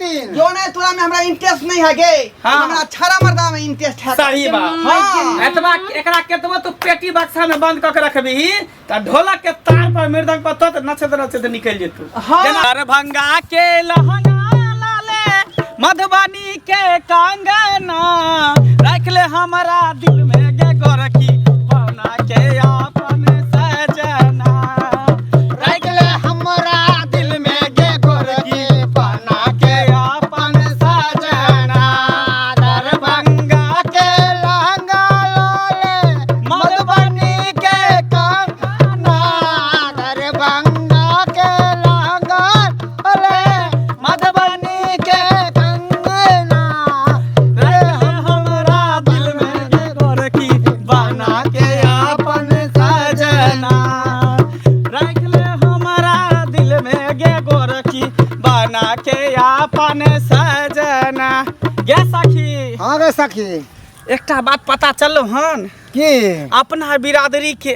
तीन जो नहीं तोरा में हमरा इंटरेस्ट नहीं है गे हाँ। हमरा छाड़ा मर्दा में इंटरेस्ट है सही बात हाँ। एतबा एकरा केतबो तू पेटी बक्सा में बंद क के रखबी त ढोलक के तार पर मृदंग पर तो नचते निकल जेतू हाँ। दरभंगा के लहंगा लाले मधुबनी के कंगना रख ले हमारा दिल में गे गोरखी पवना के अपन सजना रख ले हमारा दिल में गे गोरखी पवना के अपन सजना दरभंगा के लहंगा लाले मधुबनी के कंगना दरभंगा के लहंगा लाले मधुबनी के कंगना रे हमरा दिल में गे गोरखी बना के अपन सजना रख ले हमारा दिल में गे गोरखी बना के अपन सजना गे सखी हाँ गे सखी एकटा बात पता चलो हन की अपना बिरादरी के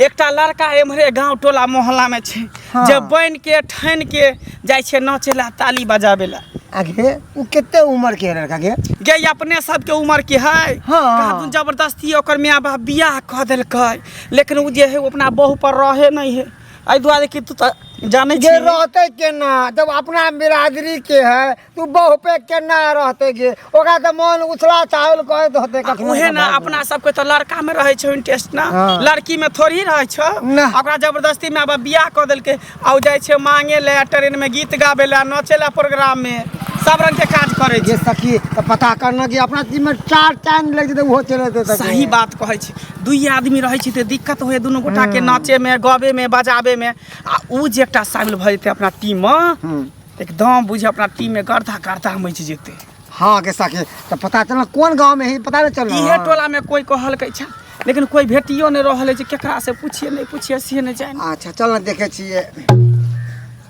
एकटा लड़का एम्हरे गांव टोला मोहल्ला में छे हाँ। जे बन के ठन के जाय छे नाचेला ताली बजावेला आगे वो कितने उम्र के है लड़का के गे ई अपने सबके उम्र के है हाँ। कहदुन जबरदस्ती ओकर माँ बाप बियाह कह देलकै लेकिन उ जे है वो अपना बहू पर रहे नहीं है एहि दुआरे कि तू त जाने जे छी रहते केना जब अपना बिरादरी के है तू बहु पे केना रहते गे ओकरा तो मन उछला चावल कहत होते कखनो उहे ना अपना सबके तो लड़का में रहे छो इंटरेस्ट ना हाँ। लड़की में थोड़ी रहे छो ना। ओकरा जबरदस्ती में अब बियाह कह देलकै आ जाय छे मांगे ले ट्रेन में गीत गावे ला नाचे ला प्रोग्राम में सब रंग के काज करे ये छे सखी तो पता करना कि अपना चीज में 4 टाइम लग जते वो चले देते सही बात कहै छी दुई आदमी रहे छी त दिक्कत होय दुनू गोटा के नाचे में गावे में बजावे में आ उ जे एकटा शामिल भ जेते अपना टीम में एकदम बुझे अपना टीम में गर्दा मच जेते हाँ के सखी तो पता चलना कौन गांव में है पता नहीं चल इहे टोला में कोई कहलकै छ लेकिन कोई भेटियो नहीं रहल जे केकरा से पूछिए से नहीं जाने अच्छा चल ना देखे छिए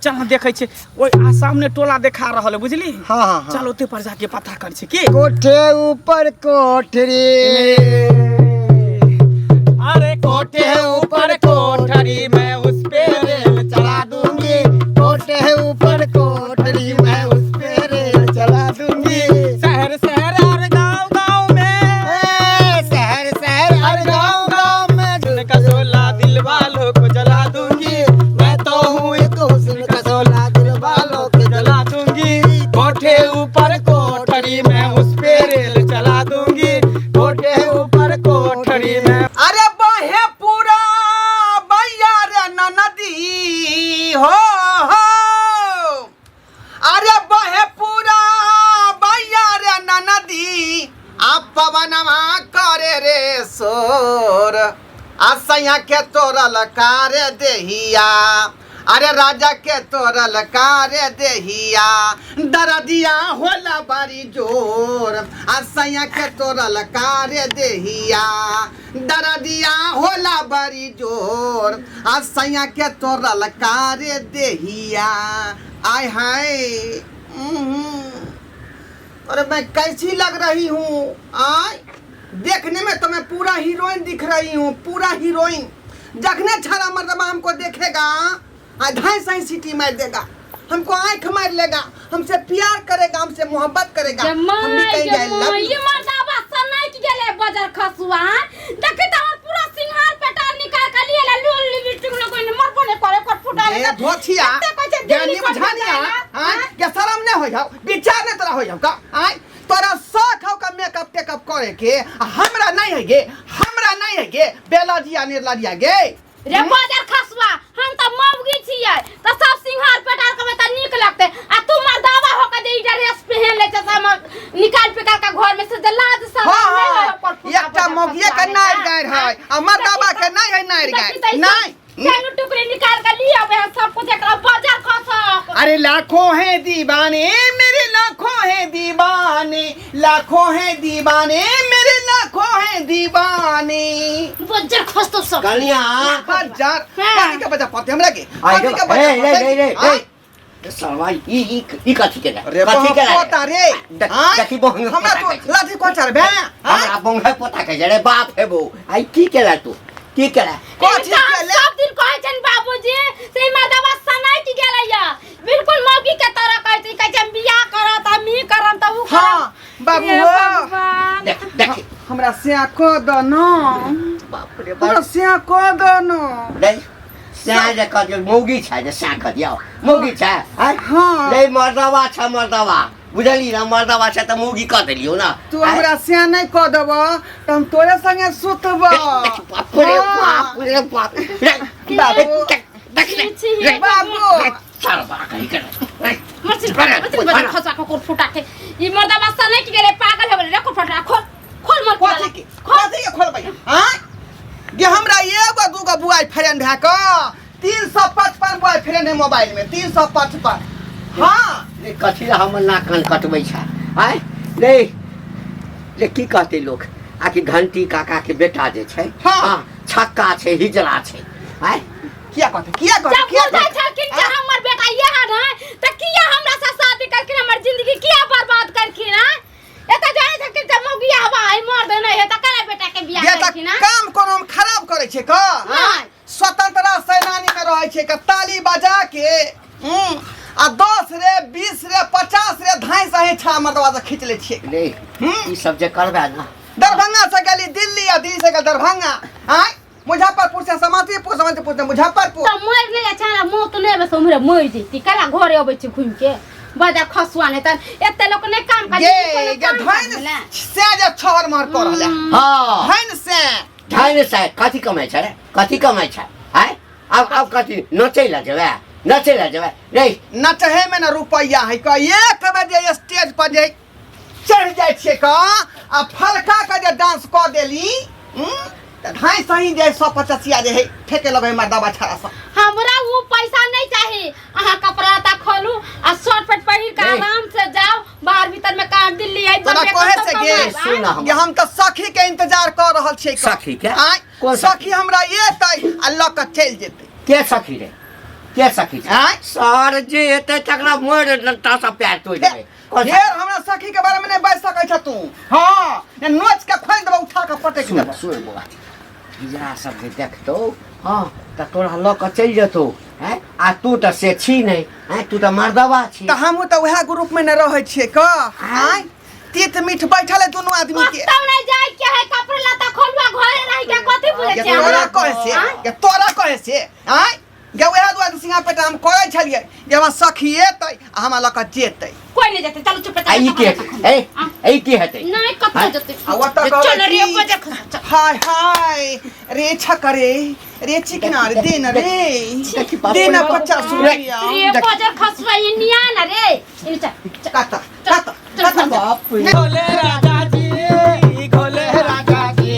चल हम देखे छे ओइ आ सामने टोला देखा रहल है बुझली हाँ हाँ हाँ चल ओते पर जाके पता कर छे की कोठे ऊपर कोठरी अरे कोठे ऊपर कोठरी में उस पे रेल चला दूंगी कोठे ऊपर कोठरी मैं उस पे रेल चला दूंगी शहर शहर और गांव गांव में शहर शहर और गांव गांव में हुस्न का शोला दिल वालों को जला दूंगी मैं तो हूँ एक हुस्न का शोला दिल वालों के जला दूंगी कोठे ऊपर कोठरी में उस पे रेल चला दूंगी कोठे ऊपर कोठरी में अरे बहे पूरा भैया रे नदी हो अरे बहे पूरा भैया रे नदी आप पवनमा करे रे सोर असैया के तोरल कारे देहिया अरे राजा के तोरल कारे देहिया दरदिया होला बारी जोर असैया के तोरल कारे देहिया दरदिया होला बारी जोर असैया के तोरल कारे देहिया आय हाय अरे मैं कैसी लग रही हूँ आय देखने में तो मैं पूरा हीरोइन दिख रही हूँ पूरा हीरोइन जखने छाड़ा मर्दबा हमको देखेगा ढाई सही सीटी मार देगा हमको आंख मार लेगा हमसे प्यार करेगा हमसे मोहब्बत करेगा हम भी कहेंगे I love you। ये मर्दाबा सनाई के गेले बाजार खसुआ देखि त हमर पूरा सिंहार पेटार निकाल के लिए ला लोल लिपस्टिक न कोई मर पने करे कर फुटा ए धोछिया ज्ञानी बुझानिया हां के शर्म न हो जाओ विचार न तोरा हो जाओ का हां तोरा शौक हो का मेकअप टेकअप करे के हमरा नहीं है गे हमरा नहीं है गे बेला जिया निर्ला जिया गे रे बाजार खसुआ हम त मौगी छियै त सब सिंहार पेटार के त नीक लगते आ तू मर्दावा हो के दे ड्रेस पहन ले छ हम निकाल पेकाल के घर में से लाज सब हां एकटा मौगिए के नार गार है आ मर्दावा के नहीं है नार गार नहीं चालू टुकड़ी निकाल कर लिया वे सब कुछ एक बाजार खसा अरे लाखों हैं दीवाने मेरे लाखों हैं दीवाने लाखों हैं दीवाने मेरे लाखों हैं दीवाने बाजार खस तो सब कलिया बाजार पानी का बजा पाते हमरा के पानी का ए सरवा ई कथि के अरे पोता रे देखि बहन हमरा तो लाठी कोचर बे हमरा बंगा पोता के रे बाप है वो आई की केला तू की केला कोची केले सब दिन कहै छन बाबूजी से मर्दावा सनाई की गेलैया बिल्कुल मौगी के तरह कहै छै बियाह करत बाबू हे हो भगवान। देख देख हमरा से को दो न बाप रे हमरा बाप से को दो न नहीं स्या जे कह मौगी छ जे स्या कह दियो मौगी छ है हाँ। नहीं मर्दवा छ मर्दवा बुझली ना मर्दवा छ त मौगी कह देलियो ना तू हमरा से नहीं को देब त हम तोरे संगे सुतब बाप रे बाप रे बाप बाबू बाबू सारा बा कहीं कर मर्सी बड़ा खसा को कोट फुटा के ई मर्दा बस्ता नहीं कि रे पागल है बोले रे कोट फटा खोल खोल मत खोल खोल भाई हां ये हमरा एगो दूगो बुआई फ्रेंड है का 355 बुआई फ्रेंड है मोबाइल में 355 हां ले कथी ला हम ना कान कटबै छ है ले ले की कहते लोग आकि घंटी काका के बेटा जे छै हाँ। हां छक्का छै हिजला छै है क्या कहते जब बोल जाय छ कि हमर बेटा ये है ना त किया हमरा से शादी करके हमर जिंदगी किया बर्बाद करके ना एता जाने छ कि जब मौगिया हवा है मर दे नहीं है त कना बेटा के बियाह ये करके ना काम कोनो हम खराब करे छे का हाँ। स्वतंत्रता सेनानी में रहे छे का ताली बजा के आ 10 रे 20 रे 50 रे धाई सही छा मर्दवा से खींच ले छे ले ई सब जे करबे ना दरभंगा से गली दिल्ली या दिल्ली से गली दरभंगा हां मुजफ्फरपुर से समस्तीपुर से मुजफ्फरपुर त मर ले अच्छा मौत नहीं बस हमरे मर जेती कला घरे आबै छ घुम के बाजार खसुआ नहीं त एते लोग नहीं काम कर ये धैन से जे छहर मार कर रहले हां धैन से धाइन से कथी कमाइ छ रे कथी कमाइ छ है अब कथी नचै ला जेबे नहीं नचहे में ना रुपया है का 1 बजे स्टेज पर जे चढ़ जाय छे का आ फलका का जे डांस क देली त ढाई सही जे 150 जे है ठेके लगे मर्दाबा छाड़ा सब हमरा वो पैसा नहीं चाहिए अहाँ कपड़ा ता खोलू आ शर्ट पैंट पहिर के आराम से जाओ बाहर भीतर में काम दिल्ली आई तोरा कहे से गे हम त सखी के इंतजार कर रहल छे का सखी के कौन सखी हमरा एतै आ ल के चल जेतै के सखी रे के सखी आय सर जे एते तकरा मोर डंटा सा पैर तोड़ देबे ढेर हमरा सखी के बारे में नहीं बाज सकै छ तू हां नोच के खोल देबो उठा के पटक देबो सुन बोला हिजरा सब जे देखतो हां त तोरा ल के चल जेतो हैं आ तू त से छी नहीं हैं तू त मर्दवा छी त हमहु त वह ग्रुप में न रहै छिए का हां तीत मीठ बैठल है दोनों आदमी के तब नहीं जाय के है कपड़ा लता खोलवा घरे रह के कथि बुझे ये छै तोरा कहे से आय गे वह दो आदमी सिंगा पेट हम करे छलिए जे हम सखी एतै आ हमरा ल के जेतै कोई नहीं जाते चलो चुप आई के ए की हेतै नहीं कत जते आ वत चल रे कहै बजे छी, हाय रे छकरे रे चिकना रे देन रे देन 50 रुपया रे बजे खसवा ये निया ना रे इन चल काता बाप रे गोले राजा जी गोले राजा जी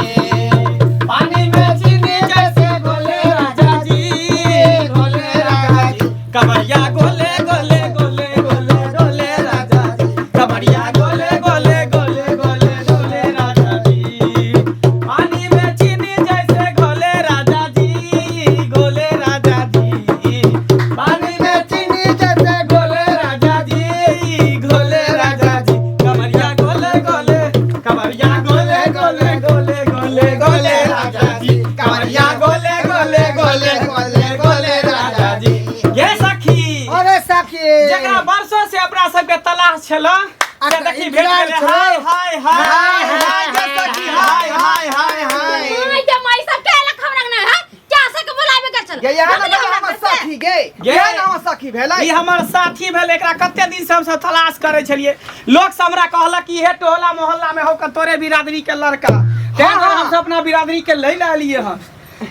पानी में चीनी जैसे गोले राजा जी गोले राजा जी कमरिया गोले गोले गोले गोले गोले राजा जी कमरिया गोले गोले गोले गोले गोले राजा जी पानी में चीनी जैसे गोले राजा जी गोले राजा जी पानी में चीनी जैसे गोले राजा जी गोले राजा जी कमरिया गोले गोले कमरिया गोले गोले गोले गोले गोले राजा जी कमरिया गोले गोले गोले गोले गोले राजा जी ये सखी अरे सखी जकरा वर्षों से अपना सबके तलाश छला अरे देखी भेट गेलै हाय हाय हाय हाय ये सखी हाय हाय हाय हाय नहीं जब मैं सब के लख हमरा ना है क्या से के बुलावे कर चल ये यहाँ ना हमर सखी गे ये ना हमर सखी भेलै ई हमर साथी भेल एकरा कते दिन से हम सब तलाश करे छलिए लोग सब हमरा कहलक कि हे टोला मोहल्ला में हो के तोरे बिरादरी के लड़का तें हम सब अपना बिरादरी के ले लिए हन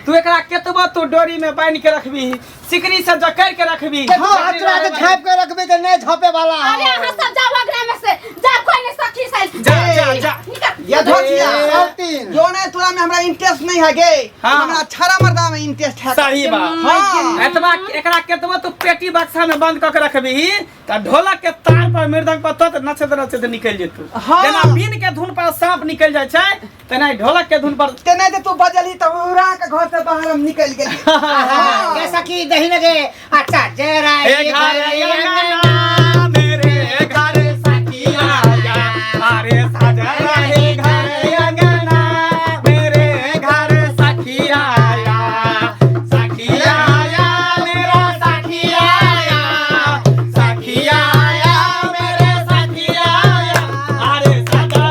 तू एकरा केतबो तू डोरी में बांध के रखबी सिकरी से जकड़ के रखबी तोरा के झाप के रखबे त नहीं झपे वाला अरे यहाँ सब जाओ अगला में से जा कोई नहीं सखी से जा ये धोतिया सौतीन जो ने तोरा में हमरा इंटरेस्ट नहीं है गे हाँ। हमरा छाड़ा मर्दा में इंटरेस्ट है सही बात हाँ। एतबा एकरा केतबो तू पेटी बक्सा में बंद क के रखबी त ढोलक के तार पर मृदंग पर तत नचत निकल जेतू हाँ। जेना बीन के धुन पर सांप निकल जाय छै तेना ढोलक के धुन पर ते नहीं तू बजली त उड़ा के घर से बाहर हम निकल गेली के सखी दही लगे अच्छा जरा ए घर अंगना मेरे घर सखिया आया अरे साजा रहे घर अंगना मेरे घर सखिया आया मेरा सखिया आया मेरे सखिया आया अरे साजा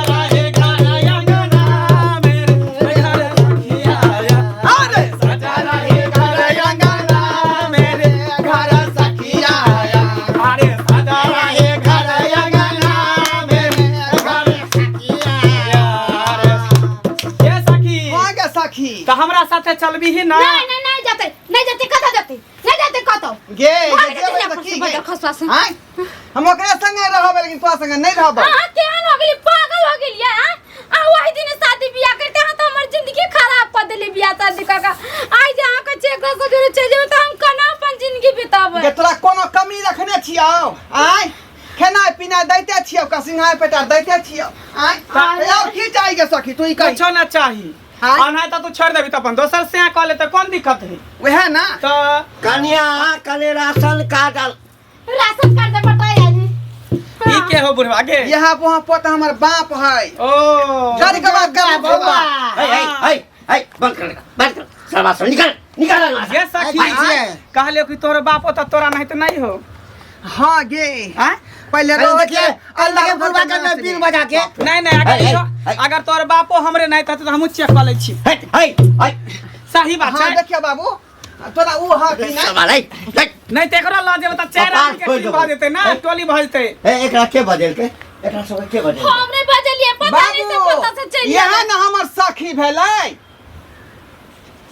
तो हमरा साथे चलबी ही ना नहीं जाते कतो जाते नहीं जाते कतो गे भाग गे जाते गे अपने की से गे बदल खसवा से हां हम ओकरे संगे रहब लेकिन तोरा संगे नहीं रहब हां केहन हो गेली पागल हो गेली हां आ वही दिन शादी बियाह करते हैं तो हमर जिंदगी खराब कर देली बियाह शादी का आई जहां के चेक को जोरे चल जेबे तो हम कना अपन जिंदगी बिताबे गे तोरा कोनो कमी रखने छियौ आय खाना पीना दैते छियौ का सिंघार पेटार दैते छियौ आय और की चाहिए गे सखी तू ई कह कुछो ना चाही हाँ? और नहीं तो तू छोड़ देबी तो अपन दोसर से कह ले तो कौन दिक्कत है वह ना तो कन्या कने राशन कार्ड राशन कार्ड दे बताया जी ई के हो बुढ़वा के यहाँ वहाँ पोता हमर बाप है ओ गाड़ी के बात कर बाबा ए बंद कर सर्वासन निकाल ना ये सखी अच्छा। कहले कि तोर बाप हो तो तोरा नहीं तो नहीं हो हाँ गे हैं पहले अरे रो देखिए अल्लाह के बुढ़वा का न पीर बजा के नहीं नहीं अगर तोर बापो हमरे नहीं था तो हम चेक कर ले छी सही बात हाँ है देखिए बाबू तोरा ऊ हाँ कि नहीं नहीं ते एकरा ला जेब त चार आदमी के की भ जेते ना टोली भ जेते एकरा के बदल के एकरा सब के बदल हमरे बजलिए पता नहीं से पता से चल यह न हमर सखी भेलै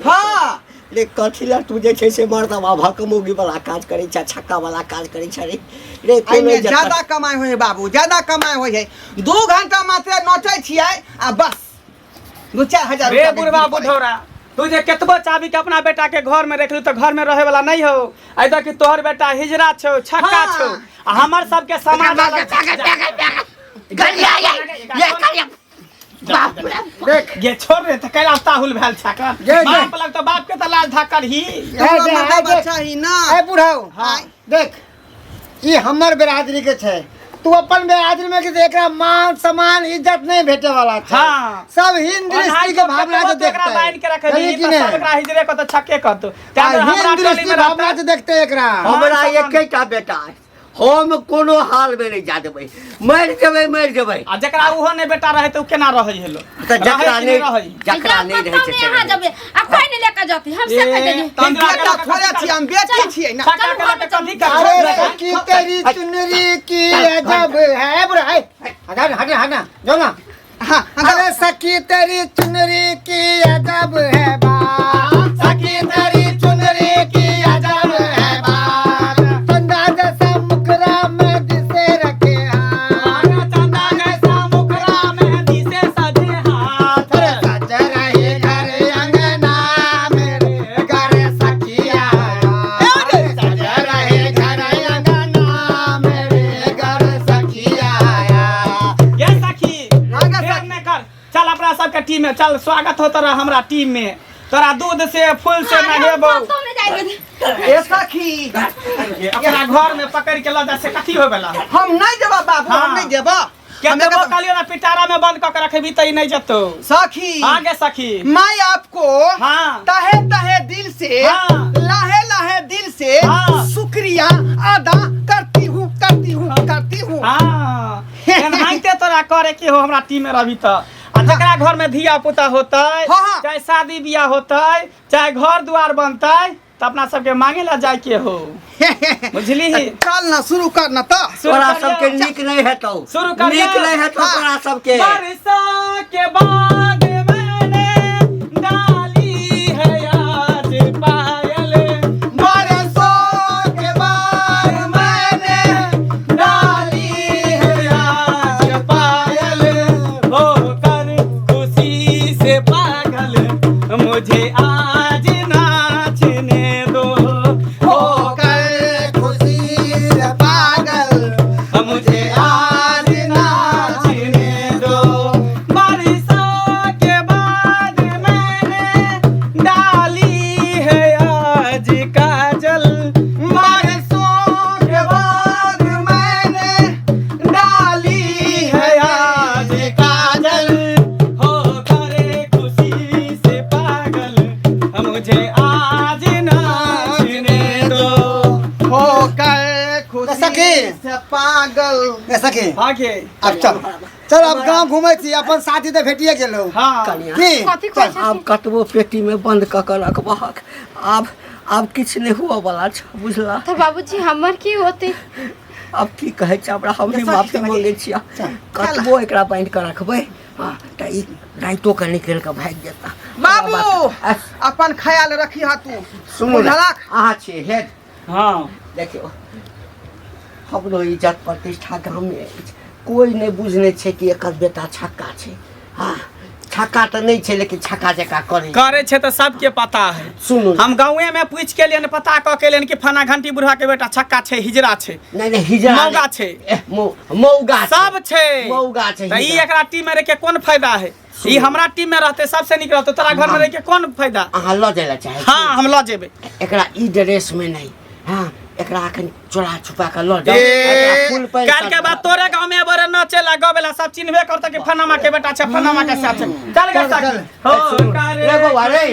हाँ ले कथिला तू जे छै से मर्दवा भकमोगी वाला काज करै छै छक्का वाला काज करै छै रे एहिमे ज्यादा कमाई होइ है बाबू ज्यादा कमाई होइ है 2 घंटा मात्र नोचै छियै आ बस 2-4 हजार रे बुढ़वा बुढ़ौरा तू जे केतबो चाबी के अपना बेटा के घर में रखलू तो घर में रहे वाला नहीं हो आई तो कि तोहर बेटा हिजरा छौ छक्का हाँ। छौ आ हमर सब के सामान देख ये छोड़ रे त कैला ताहुल भेल छका जे। बाप लग तो बाप के त लाज धाकर ही अच्छा ही ना ए बुढ़ाऊ हाँ। देख ई हमर बिरादरी के छै तू अपन बिरादरी में कि एकरा मान सम्मान इज्जत नहीं भेटे वाला छै हाँ। सब हिंद दृष्टि के भावना से देखते एकरा बाइन के रखे है दी कि तो नहीं? सब एकरा हिजरे को तो छक्के कर दो त्या आ, हमरा हिंद टोली दृष्टि में भावना रहता से देखते एकरा हमरा एकेटा बेटा है हम कोनो हाल में नहीं जा देबै मर जेबै आ जकरा उहो ने बेटा रहे तो केना रहे हेलो त जकरा नहीं रहे जकरा नहीं रहै छै यहाँ जबे आ कोई नहीं लेकर जाती हम से कह देनी बेटा थोड़े छियै हम बेटी छियै ना छक्का के लटे कथी अरे कर सखी तेरी चुनरी की अजब है बुढ़ा हटा जो ना हाँ अरे सखी तेरी चुनरी की अजब है बात सखी तेरी चुनरी की अजब है बात चंदा जैसा मुखरा में जिसे रखे हाथ चंदा जैसा मुखरा में दिसे सजे हाथ सज रहे घर अंगना मेरे घर सखिया सज रहे घर अंगना मेरे घर सखिया ये सखी देर न कर चल अपना सबके टीम में चल स्वागत हो तोरा हमरा टीम में तोरा दूध से फूल से नहेबो तो नहीं जाएंगे ए सखी अपना घर में पकड़ के लदा से कथी हो गेला हम नहीं जेबा बाबू हम हाँ। नहीं जेबा केतबो कलियो ना पिटारा में बंद क के रखबी तई नहीं जतो सखी आगे सखी मैं आपको हाँ। तहे तहे दिल से हाँ। लाहे लाहे दिल से हाँ। शुक्रिया अदा करती हूँ हां एनाइते तोरा करे के हो हमरा टीम में रहबी त आ जकरा घर में धिया पुता होतै हाँ। चाहे शादी बियाह होतै चाहे घर द्वार बनतै त अपना सबके मांगे ला जाय के हो बुझली चल ना शुरू कर ना तो तोरा सबके नीक नहीं हेतौ शुरू कर नीक नहीं हेतौ तोरा सबके बरसा के बाद मैंने डाली है आज पायल बरसों के बाद मैंने डाली है आज पायल होकर खुशी से पागल मुझे आज नाचने दो होकर खुशी से पागल मुझे आज नाचने दो बारिशों के बाद मैंने डाली है आज काजल बरसों के बाद मैंने डाली है आज काजल होकर खुशी से पागल मुझे आज नाचने दो होकर खुशी सखी। से पागल ऐसा के आगे अब चल अब गांव घूमे छी अपन साथी तो भेटिए गेलो हाँ की कथी चल। कहै आब कतबो पेटी में बंद क के रखबहक आब किछु नहीं हुआ वाला छ बुझला तो बाबूजी हमर की होते अब की कहै छै हमरा हम भी माफी मांगे छियै कतबो एकरा बांध के रखबै हाँ त ई राइतो के निकल के भाग जेता बाबू अपन ख्याल रखी हा तू सुनू ने बुझलक? अहाँ छियै हेड हाँ देखियो हमरो इज्जत प्रतिष्ठा गाममे अछि कोई नहि बुझने छै कि एकर बेटा छक्का छै हाँ छक्का तऽ नहीं छै लेकिन छक्का जका करे छे तो सबके पता है। सुनू हम गाँवे में पूछ के लिए पता क के लिए कि फना घंटी बुढ़ा के बेटा छक्का छे हिजरा छे नहीं हिजरा मौगा छे मौगा सब छे मौगा छे तो ई एकरा टीम में रह के कौन फायदा है ई हमरा टीम में रहते सबसे निक रहते तोरा घर में रह के कौन फायदा अहाँ ल जाय ला चाहे हाँ हम ल जेबे एकरा ई ड्रेस में नहीं हाँ एकरा अखन चोरा छुपा के ल जाओ एकरा फुल पैंट कल के बाद तोरे गांव में बरे न चला गवेला सब चिन्हबे करता कि फनामा के बेटा छे फनामा के साथ चल गे एगो अरे